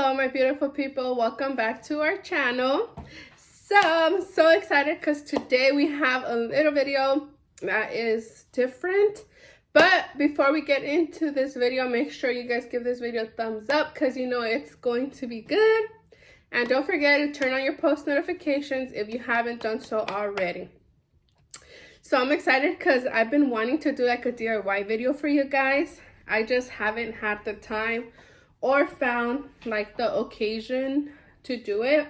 Hello my beautiful people, welcome back to our channel. So I'm so excited because today we have a little video that is different. But before we get into this video, make sure you guys give this video a thumbs up because you know it's going to be good. And don't forget to turn on your post notifications if you haven't done so already. So I'm excited because I've been wanting to do like a DIY video for you guys. I just haven't had the time or found like the occasion to do it.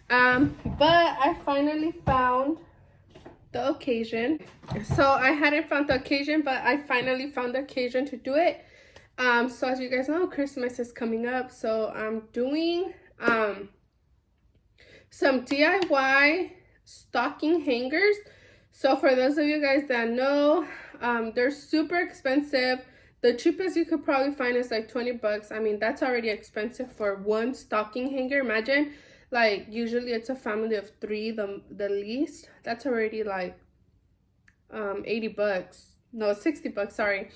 But I finally found the occasion. So I hadn't found the occasion, but I finally found the occasion to do it. So as you guys know, Christmas is coming up. So I'm doing some DIY stocking hangers. So for those of you guys that know, they're super expensive. The cheapest you could probably find is like 20 bucks. I mean, that's already expensive for one stocking hanger. Imagine, like, usually it's a family of 3, the least. That's already like 80 bucks. No, 60 bucks, sorry.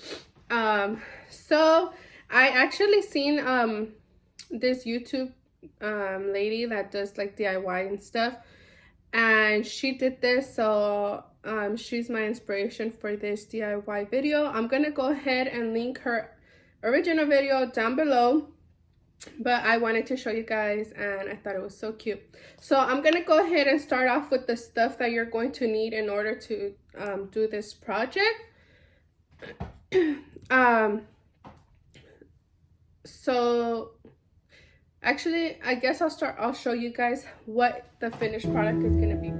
So I actually seen this YouTube lady that does like DIY and stuff. And she did this, so she's my inspiration for this DIY video. I'm gonna go ahead and link her original video down below, but I wanted to show you guys and I thought it was so cute. So I'm gonna go ahead and start off with the stuff that you're going to need in order to do this project. So actually, I guess I'll show you guys what the finished product is gonna be.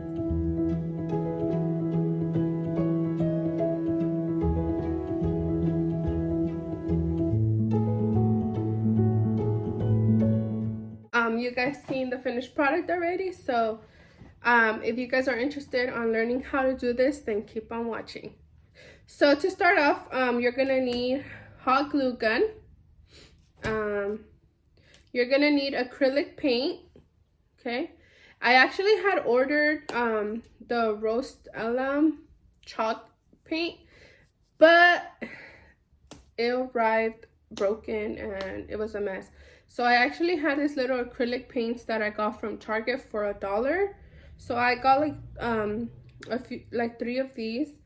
You guys seen the finished product already, so if you guys are interested on learning how to do this, then keep on watching. So to start off, you're gonna need hot glue gun. You're gonna need acrylic paint. Okay, I actually had ordered the Roast Alum chalk paint, but it arrived broken and it was a mess. So I actually had this little acrylic paints that I got from Target for $1. So I got like a few, like 3 of these.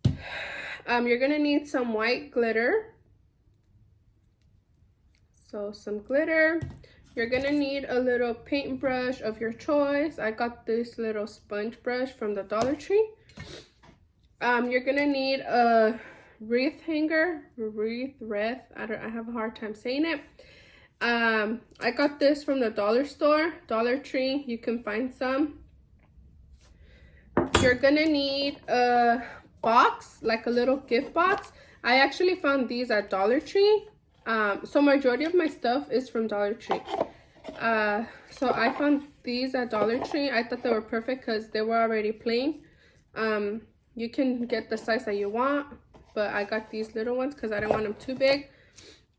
You're gonna need some white glitter. So some glitter. You're gonna need a little paintbrush of your choice. I got this little sponge brush from the Dollar Tree. You're gonna need a wreath hanger, wreath. I have a hard time saying it. I got this from the dollar store, Dollar Tree. You can find some. You're gonna need a box, like a little gift box. I actually found these at Dollar Tree. So majority of my stuff is from Dollar Tree. So I found these at Dollar Tree. I thought they were perfect because they were already plain. You can get the size that you want, but I got these little ones because I didn't want them too big.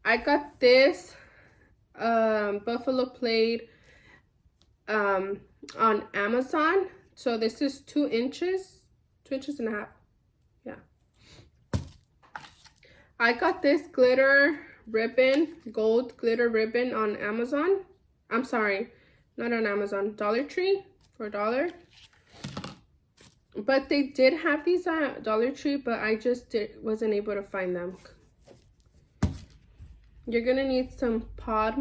I got this buffalo plate on Amazon. So this is 2 inches, 2 inches and a half. Yeah. I got this glitter ribbon, gold glitter ribbon on Amazon. I'm sorry, not on Amazon, Dollar Tree for $1. But they did have these at Dollar Tree, but I just wasn't able to find them. You're gonna need some Mod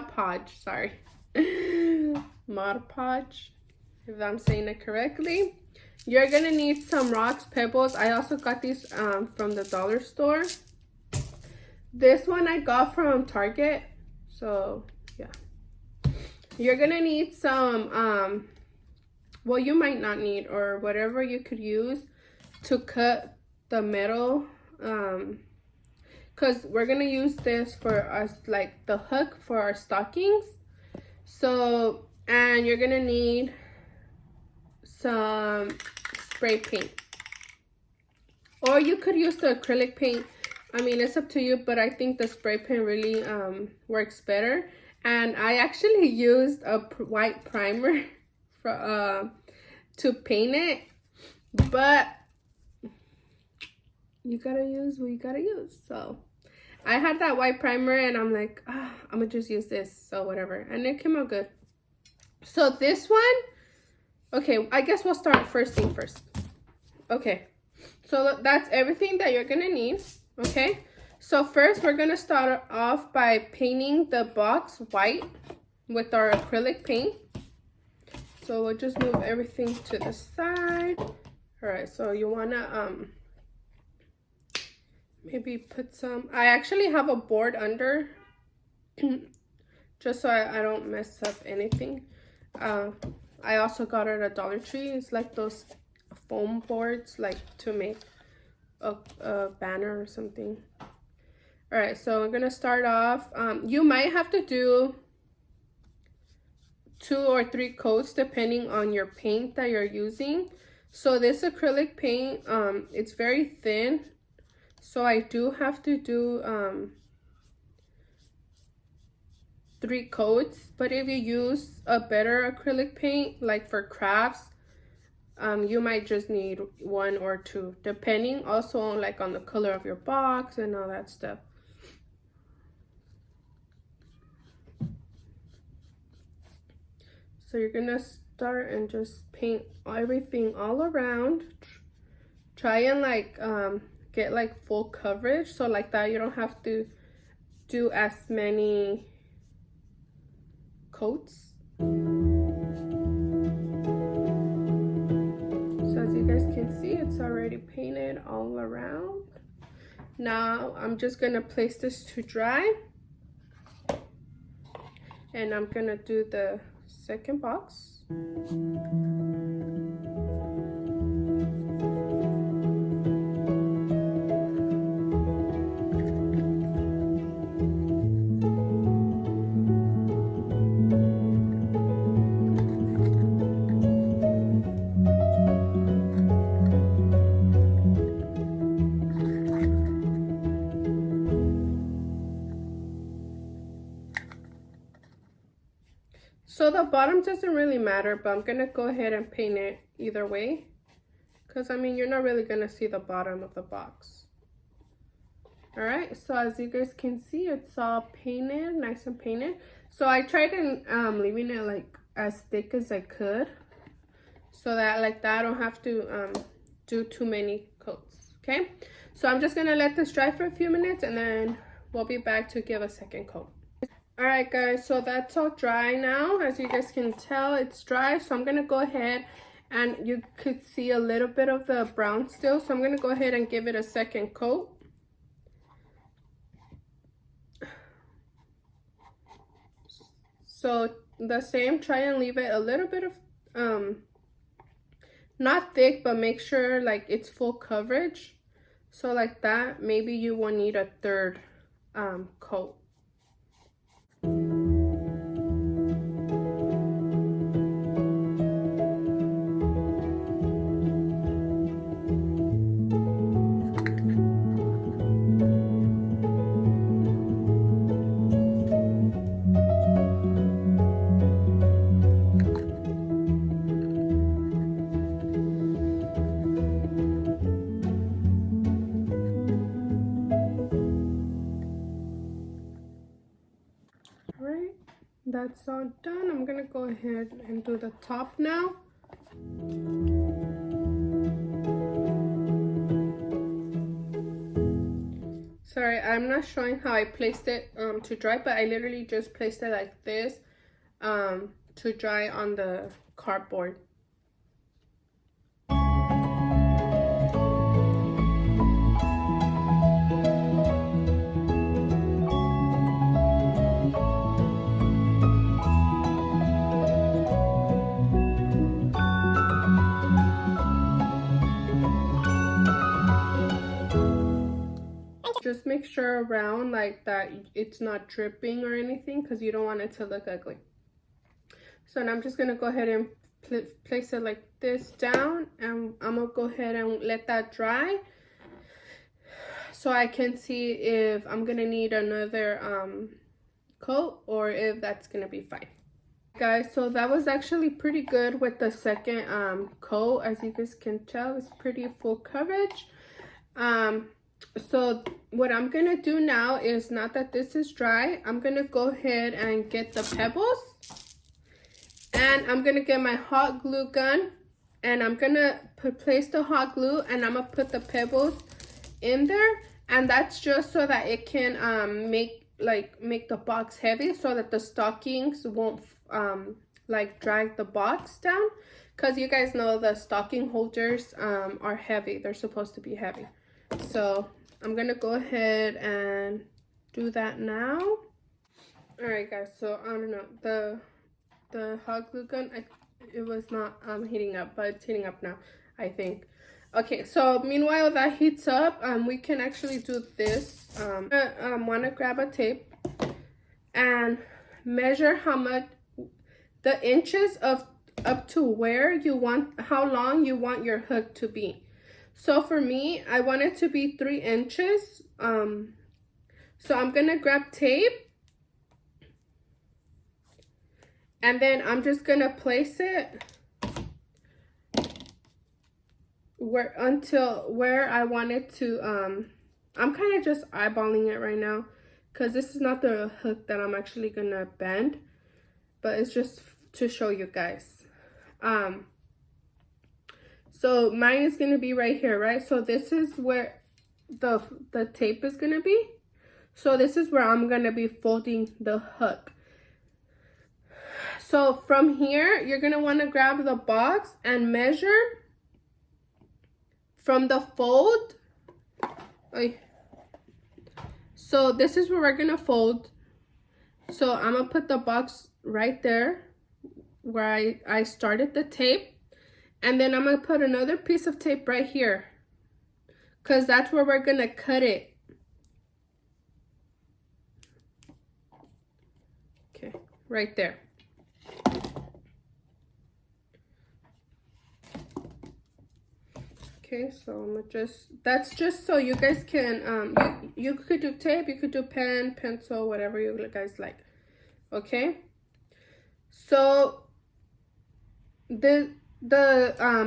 Podge, sorry. Mod Podge, if I'm saying it correctly. You're gonna need some rocks, pebbles. I also got these from the dollar store. This one I got from Target. So yeah. You're gonna need some well, you might not need, or whatever you could use to cut the metal, because we're gonna use this for us, like the hook for our stockings. So, and you're gonna need some spray paint, or you could use the acrylic paint. I mean, it's up to you, but I think the spray paint really works better. And I actually used a white primer for to paint it, but you gotta use what you gotta use. So I had that white primer and I'm like, I'm gonna just use this, so whatever, and it came out good. So this one, okay, I guess we'll start first thing first. Okay, so that's everything that you're gonna need. Okay, so first we're gonna start off by painting the box white with our acrylic paint. So we'll just move everything to the side. All right, so you wanna maybe put some, I actually have a board under just so I don't mess up anything. I also got it at Dollar Tree. It's like those foam boards, like to make a banner or something. All right, so we're gonna start off. You might have to do 2 or 3 coats depending on your paint that you're using. So this acrylic paint, it's very thin, so I do have to do 3 coats. But if you use a better acrylic paint, like for crafts, you might just need 1 or 2, depending also on like on the color of your box and all that stuff. So you're gonna start and just paint everything all around. Try and like get like full coverage, so like that you don't have to do as many coats. So as you guys can see, it's already painted all around. Now I'm just gonna place this to dry, and I'm gonna do the second box. So the bottom doesn't really matter, but I'm gonna go ahead and paint it either way, because I mean you're not really gonna see the bottom of the box. All right, so as you guys can see, it's all painted, nice and painted. So I tried leaving it like as thick as I could, so that like that I don't have to do too many coats. Okay, so I'm just gonna let this dry for a few minutes, and then we'll be back to give a second coat. All right guys, so that's all dry now. As you guys can tell, it's dry. So I'm gonna go ahead, and you could see a little bit of the brown still, so I'm gonna go ahead and give it a second coat. So the same, try and leave it a little bit of not thick, but make sure like it's full coverage. So like that, maybe you will need a third coat. That's all done. I'm gonna go ahead and do the top now. Sorry, I'm not showing how I placed it to dry, but I literally just placed it like this to dry on the cardboard. Just make sure around like that it's not dripping or anything, because you don't want it to look ugly. So now I'm just gonna go ahead and place it like this down, and I'm gonna go ahead and let that dry so I can see if I'm gonna need another coat or if that's gonna be fine. Guys, so that was actually pretty good with the second coat. As you guys can tell, it's pretty full coverage. So what I'm gonna do now is, now that this is dry, I'm gonna go ahead and get the pebbles, and I'm gonna get my hot glue gun, and I'm gonna place the hot glue, and I'm gonna put the pebbles in there, and that's just so that it can make the box heavy, so that the stockings won't like drag the box down, because you guys know the stocking holders are heavy. They're supposed to be heavy. So I'm gonna go ahead and do that now. All right, guys, so I don't know, the hot glue gun, it was not heating up, but it's heating up now, I think. Okay, so meanwhile that heats up, we can actually do this. Want to grab a tape and measure how much, the inches of up to where you want, how long you want your hook to be. So for me, I want it to be 3 inches. So I'm gonna grab tape, and then I'm just gonna place it where I want it to. I'm kind of just eyeballing it right now, because this is not the hook that I'm actually gonna bend, but it's just to show you guys. So mine is gonna be right here, right? So this is where the tape is gonna be. So this is where I'm gonna be folding the hook. So from here, you're gonna wanna grab the box and measure from the fold. So this is where we're gonna fold. So I'm gonna put the box right there where I started the tape. And then I'm gonna put another piece of tape right here, because that's where we're gonna cut it. Okay, right there. Okay, so I'm gonna that's just so you guys can, you could do tape, you could do pen, pencil, whatever you guys like. Okay, so the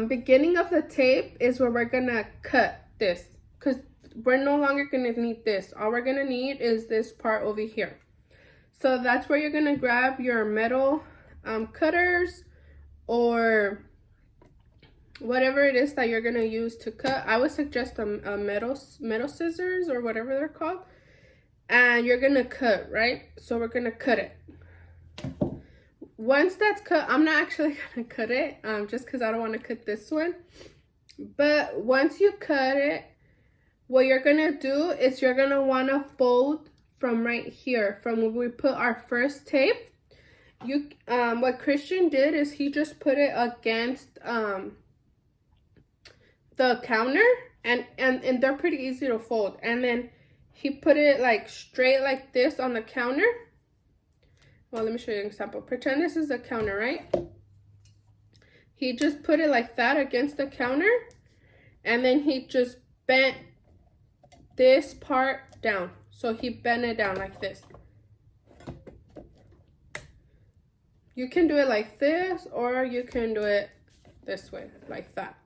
beginning of the tape is where we're gonna cut this, because we're no longer gonna need this. All we're gonna need is this part over here. So that's where you're gonna grab your metal cutters, or whatever it is that you're gonna use to cut. I would suggest a metal scissors, or whatever they're called, and you're gonna cut, right? So we're gonna cut it. Once that's cut, I'm not actually gonna cut it, just because I don't want to cut this one. But once you cut it, what you're gonna do is you're gonna want to fold from right here, from where we put our first tape. What Cristian did is he just put it against the counter, and they're pretty easy to fold. And then he put it like straight like this on the counter. Well, let me show you an example. Pretend this is the counter, right? He just put it like that against the counter, and then he just bent this part down. So he bent it down like this. You can do it like this, or you can do it this way, like that.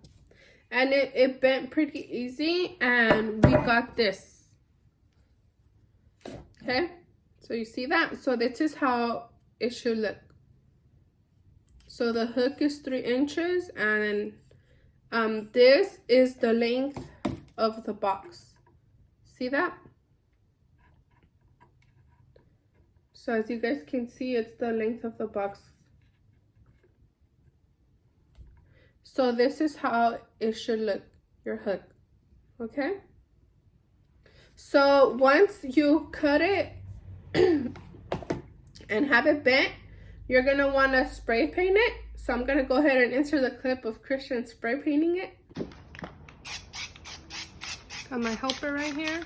And it bent pretty easy, and we got this. Okay? So you see that? So this is how it should look. So the hook is 3 inches, and this is the length of the box. See that? So as you guys can see, it's the length of the box. So this is how it should look, your hook. Okay? So once you cut it and have it bent, you're gonna want to spray paint it. So I'm gonna go ahead and insert the clip of Cristian spray painting it. Got my helper right here.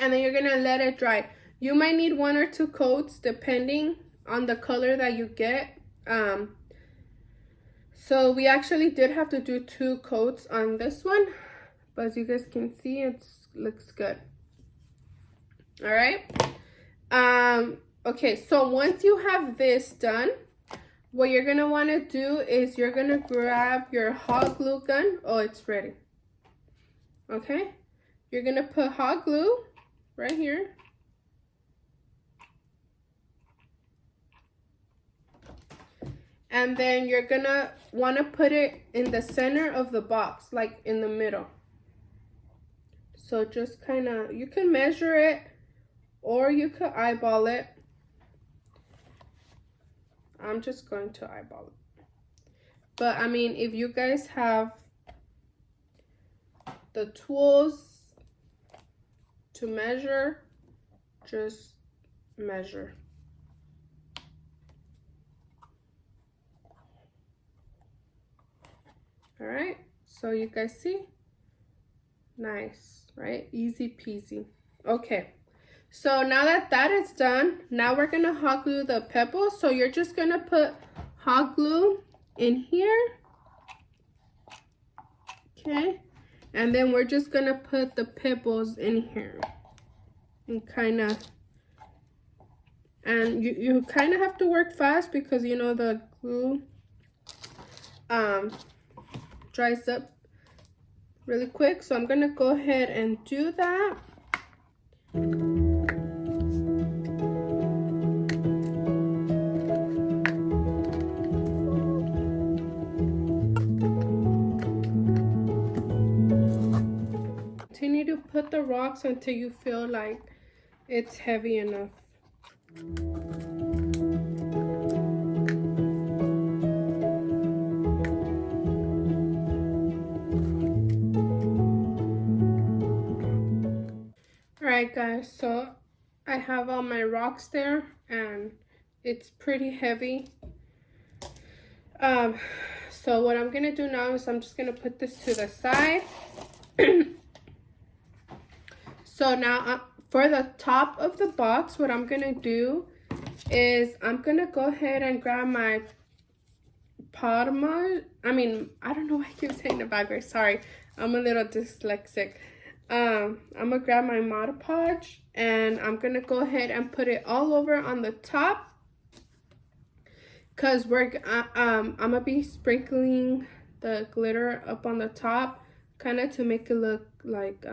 And then you're gonna let it dry. You might need 1 or 2 coats depending on the color that you get. So we actually did have to do 2 coats on this one, but as you guys can see, it looks good. All right. Okay, so once you have this done, what you're gonna want to do is you're gonna grab your hot glue gun. Oh, it's ready. Okay, you're gonna put hot glue right here. And then you're gonna want to put it in the center of the box, like in the middle. So just kind of, you can measure it or you could eyeball it. I'm just going to eyeball it. But I mean, if you guys have the tools to measure, just measure. All right, so you guys see? Nice, right? Easy peasy. Okay, so now that that is done, now we're gonna hot glue the pebbles. So you're just gonna put hot glue in here. Okay, and then we're just gonna put the pebbles in here. And kind of, and you kind of have to work fast because you know the glue dries up really quick. So I'm gonna go ahead and do that. Continue to put the rocks until you feel like it's heavy enough. Alright guys, so I have all my rocks there and it's pretty heavy. So what I'm gonna do now is I'm just gonna put this to the side. So now for the top of the box, what I'm gonna do is I'm gonna go ahead and grab my Parma. I don't know why I keep saying the backwards. Sorry, I'm a little dyslexic. I'm gonna grab my Mod Podge and I'm gonna go ahead and put it all over on the top, because I'm gonna be sprinkling the glitter up on the top, kind of to make it look like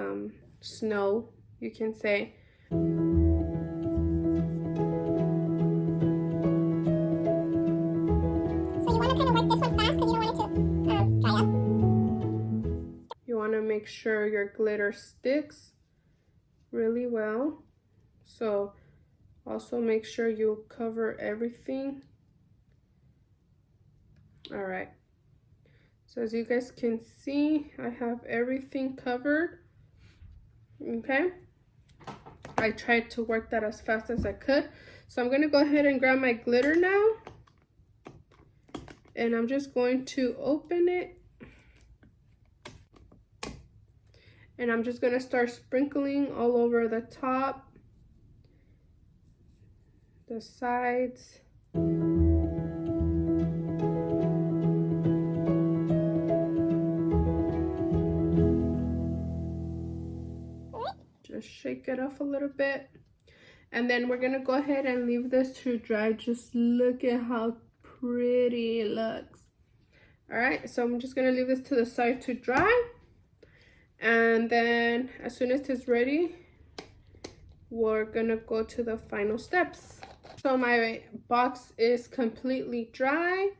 snow, you can say. Make sure your glitter sticks really well. So also make sure you cover everything. All right, so as you guys can see, I have everything covered. Okay, I tried to work that as fast as I could. So I'm gonna go ahead and grab my glitter now, and I'm just going to open it. And I'm just gonna start sprinkling all over the top, the sides. Just shake it off a little bit. And then we're gonna go ahead and leave this to dry. Just look at how pretty it looks. All right, so I'm just gonna leave this to the side to dry. And then as soon as it's ready, we're gonna go to the final steps. So my box is completely dry.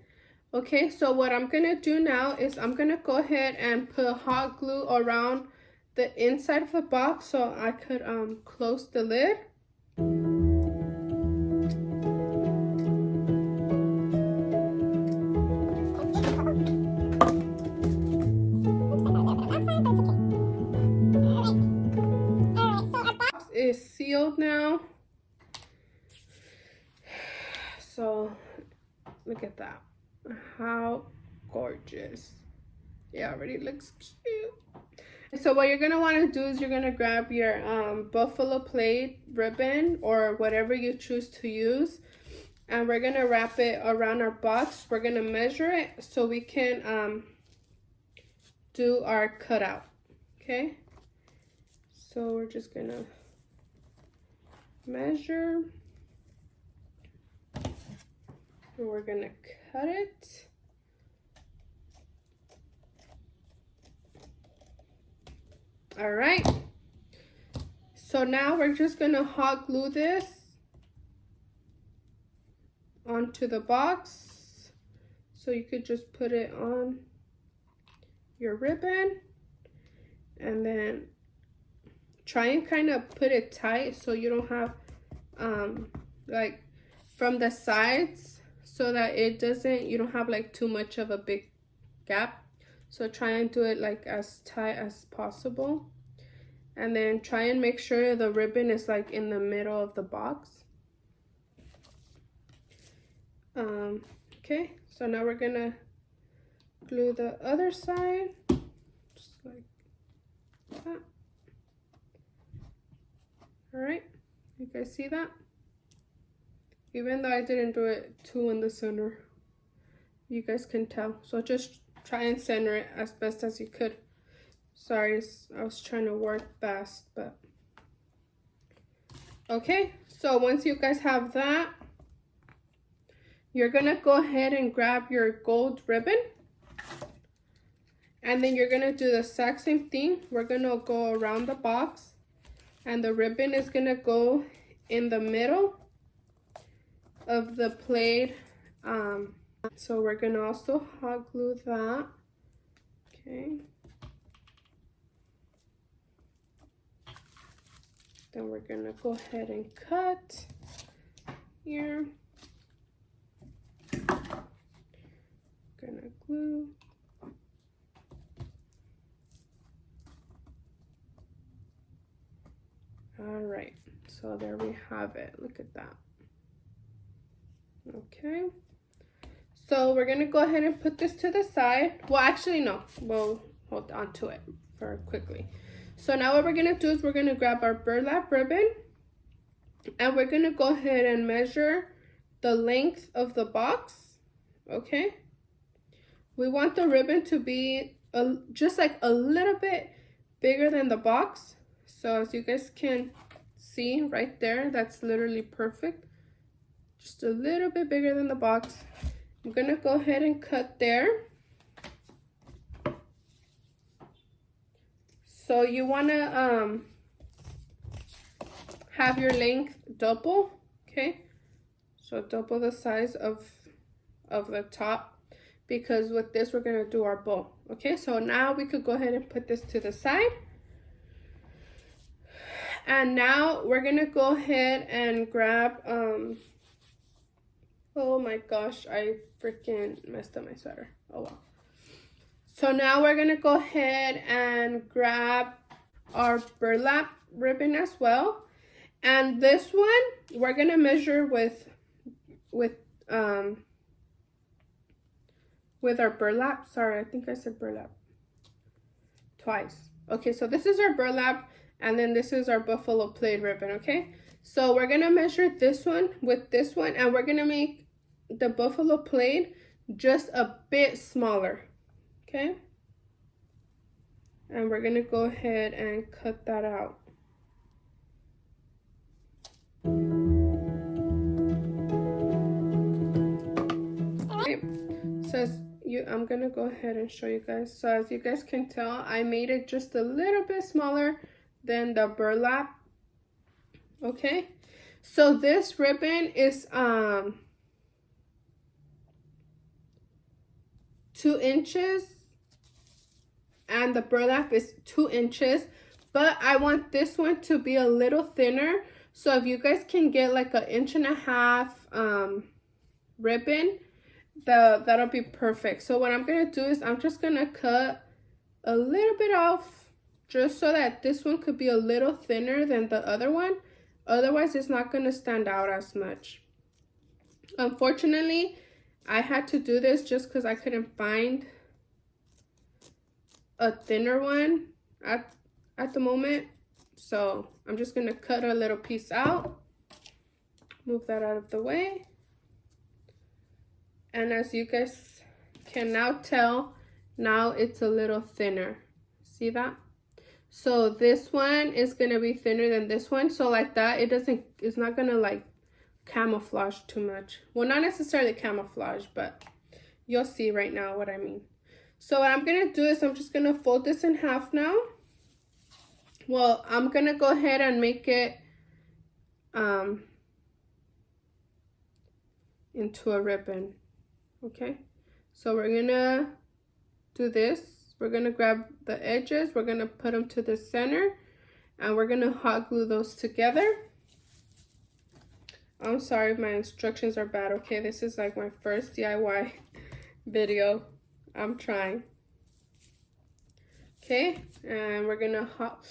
Okay, so what I'm gonna do now is I'm gonna go ahead and put hot glue around the inside of the box so I could close the lid. Is sealed now. So look at that, how gorgeous. It already looks cute. So what you're gonna want to do is you're gonna grab your buffalo plate ribbon or whatever you choose to use, and we're gonna wrap it around our box. We're gonna measure it so we can do our cutout. Okay, so we're just gonna measure and we're gonna cut it. All right. So now we're just gonna hot glue this onto the box. So you could just put it on your ribbon and then try and kind of put it tight so you don't have like from the sides, so that it doesn't, you don't have like too much of a big gap. So try and do it like as tight as possible, and then try and make sure the ribbon is like in the middle of the box. Okay, so now we're gonna glue the other side just like that. All right, you guys see that? Even though I didn't do it too in the center, you guys can tell. So just try and center it as best as you could. Sorry, I was trying to work fast, but okay. So once you guys have that, you're gonna go ahead and grab your gold ribbon, and then you're gonna do the exact same thing. We're gonna go around the box, and the ribbon is gonna go in the middle of the plaid. So we're gonna also hot glue that. Okay. Then we're gonna go ahead and cut here. Gonna glue. All right, so there we have it. Look at that. Okay, so we're gonna go ahead and put this to the side. Well, actually no, we'll hold on to it for quickly. So now what we're gonna do is we're gonna grab our burlap ribbon, and we're gonna go ahead and measure the length of the box. Okay, we want the ribbon to be just like a little bit bigger than the box. So as you guys can see right there, that's literally perfect. Just a little bit bigger than the box. I'm gonna go ahead and cut there. So you wanna have your length double, okay? So double the size of the top, because with this we're gonna do our bow. Okay, so now we could go ahead and put this to the side. And now we're gonna go ahead and grab oh my gosh, I freaking messed up my sweater. Oh well. So now we're gonna go ahead and grab our burlap ribbon as well. And this one we're gonna measure with our burlap. Sorry, I think I said burlap twice. Okay, so this is our burlap, and then this is our buffalo plaid ribbon. Okay, so we're gonna measure this one with this one, and we're gonna make the buffalo plaid just a bit smaller. Okay, and we're gonna go ahead and cut that out. Okay, so I'm gonna go ahead and show you guys. So as you guys can tell, I made it just a little bit smaller than the burlap. Okay, so this ribbon is 2 inches, and the burlap is 2 inches, but I want this one to be a little thinner. So if you guys can get like 1.5 inches ribbon, that'll be perfect. So what I'm gonna do is I'm just gonna cut a little bit off, just so that this one could be a little thinner than the other one. Otherwise it's not gonna stand out as much. Unfortunately, I had to do this just because I couldn't find a thinner one at the moment. So I'm just gonna cut a little piece out, move that out of the way. And as you guys can now tell, now it's a little thinner. See that? So this one is gonna be thinner than this one. So like that, it's not gonna like camouflage too much. Well, not necessarily camouflage, but You'll see right now what I mean. So what I'm gonna do is I'm just gonna fold this in half now. Well, I'm gonna go ahead and make it into a ribbon. Okay, so we're gonna do this. We're gonna grab the edges, we're gonna put them to the center, and we're gonna hot glue those together. I'm sorry if my instructions are bad, okay? This is like my first DIY video. I'm trying. Okay, and we're gonna hot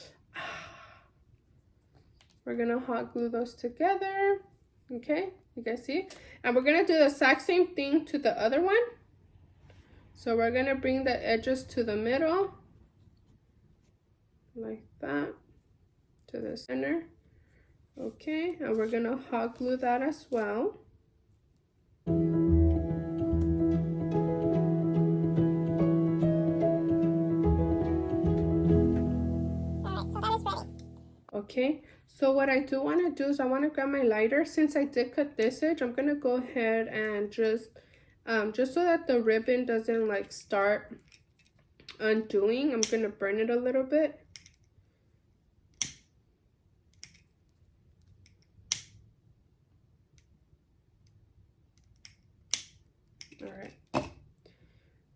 glue those together. Okay, you guys see? And we're gonna do the exact same thing to the other one. So we're gonna bring the edges to the middle, like that, to the center. Okay, and we're gonna hot glue that as well. Okay, so what I do want to do is I want to grab my lighter. Since I did cut this edge, I'm gonna go ahead and just so that the ribbon doesn't like start undoing, I'm gonna burn it a little bit. All right.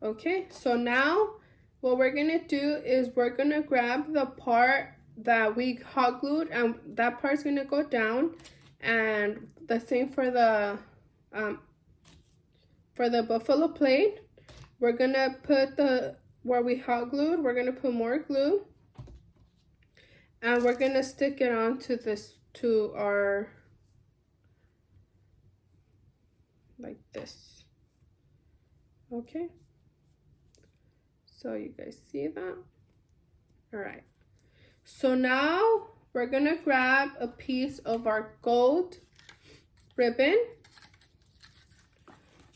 Okay, so now what we're gonna do is we're gonna grab the part that we hot glued, and that part's gonna go down, and the same for the buffalo plate. We're gonna put where we hot glued, we're gonna put more glue, and we're gonna stick it onto this, to our, like this. Okay, so you guys see that? All right, so now we're gonna grab a piece of our gold ribbon.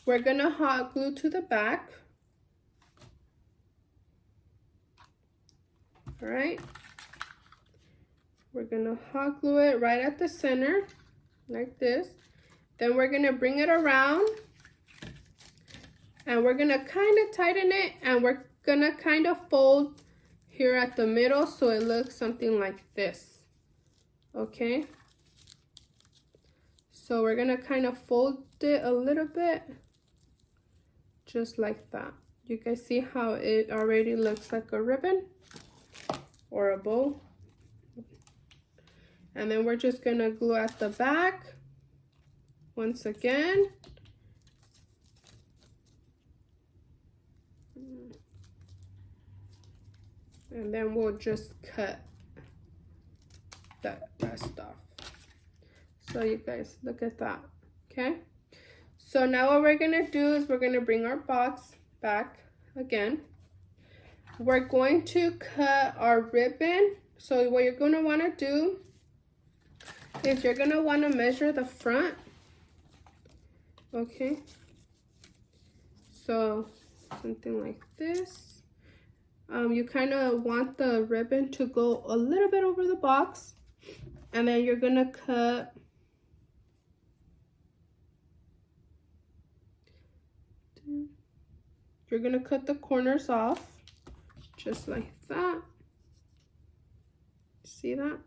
We're gonna hot glue to the back. All right, we're gonna hot glue it right at the center, like this. Then we're gonna bring it around, and we're gonna kind of tighten it, and we're gonna kind of fold here at the middle so it looks something like this. Okay, so we're gonna kind of fold it a little bit, just like that. You guys see how it already looks like a ribbon or a bow? And then we're just gonna glue at the back once again. And then we'll just cut that rest off. So you guys, look at that, okay? So now what we're gonna do is we're gonna bring our box back again. We're going to cut our ribbon. So what you're gonna wanna do is you're gonna wanna measure the front, okay? So something like this. You kind of want the ribbon to go a little bit over the box, and then you're gonna cut the corners off, just like that. See that?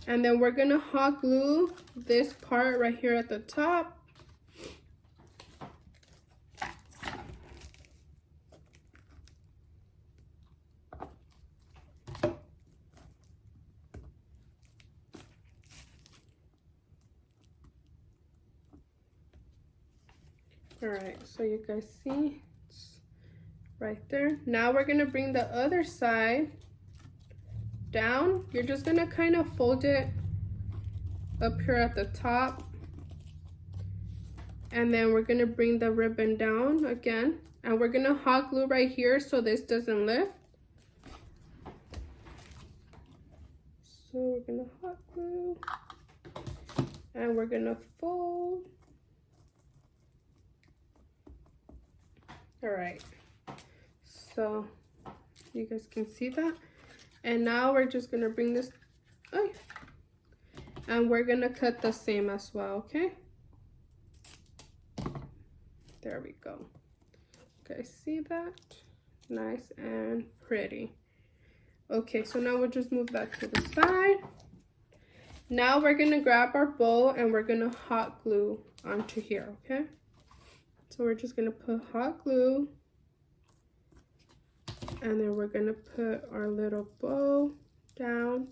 And then we're gonna hot glue this part right here at the top. All right, so you guys see it's right there. Now we're gonna bring the other side down. You're just gonna kind of fold it up here at the top, and then we're gonna bring the ribbon down again, and we're gonna hot glue right here so this doesn't lift. So we're gonna hot glue, and we're gonna fold. All right, so you guys can see that. And now we're just gonna bring this, and we're gonna cut the same as well, okay? There we go. Okay, see that? Nice and pretty. Okay, so now we'll just move that to the side. Now we're gonna grab our bowl and we're gonna hot glue onto here, okay? So we're just gonna put hot glue, and then we're gonna put our little bow down.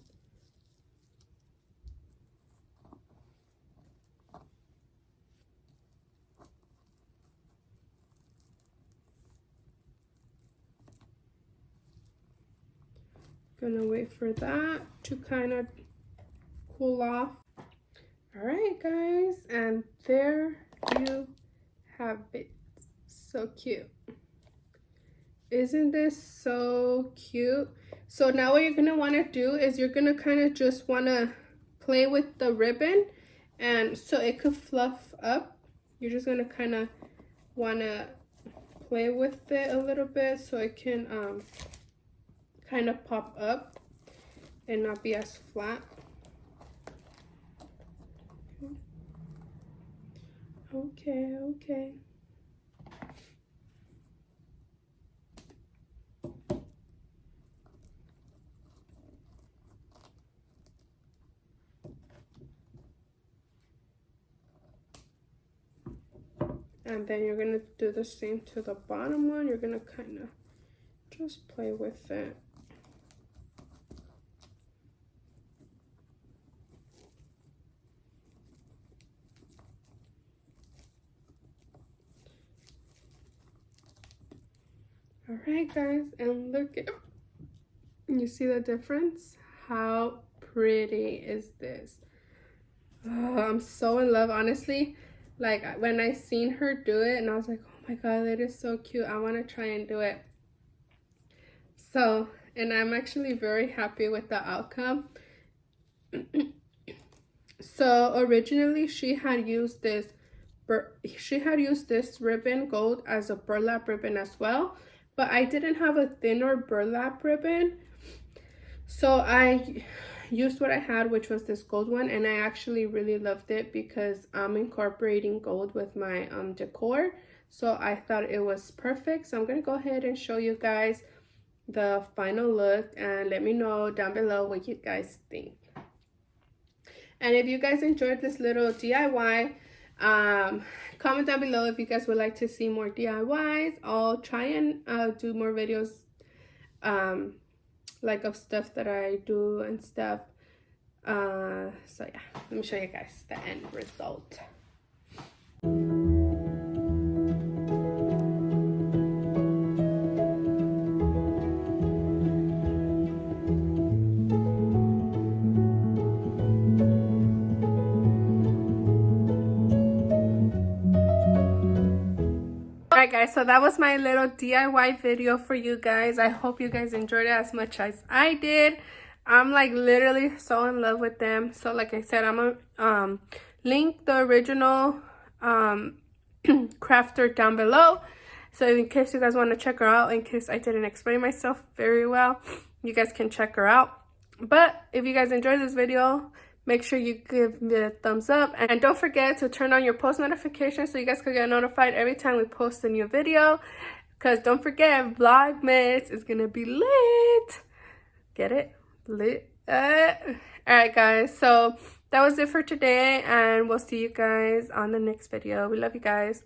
Gonna wait for that to kind of cool off. All right, guys, and there you have it. So cute. Isn't this so cute? So now what you're gonna want to do is you're gonna kind of just want to play with the ribbon, and so it could fluff up. You're just gonna kind of want to play with it a little bit so it can kind of pop up and not be as flat. Okay. And then you're gonna do the same to the bottom one. You're gonna kind of just play with it. All right, guys, and look at, you see the difference? How pretty is this? Oh, I'm so in love, honestly. Like, when I seen her do it, and I was like, oh my god, that is so cute. I want to try and do it. So, and I'm actually very happy with the outcome. So originally she had used this ribbon gold as a burlap ribbon as well, but I didn't have a thinner burlap ribbon, so I used what I had, which was this gold one, and I actually really loved it because I'm incorporating gold with my decor, so I thought it was perfect. So I'm gonna go ahead and show you guys the final look, and let me know down below what you guys think. And if you guys enjoyed this little DIY, comment down below if you guys would like to see more DIYs. I'll try and do more videos like of stuff that I do and stuff. So yeah, let me show you guys the end result. Alright guys, so that was my little DIY video for you guys. I hope you guys enjoyed it as much as I did. I'm like literally so in love with them. So like I said, I'm gonna link the original crafter down below. So in case you guys want to check her out, in case I didn't explain myself very well, you guys can check her out. But if you guys enjoyed this video, make sure you give me a thumbs up, and don't forget to turn on your post notifications so you guys can get notified every time we post a new video. Because don't forget, Vlogmas is gonna be lit. Get it? Lit. Alright guys, so that was it for today, and we'll see you guys on the next video. We love you guys.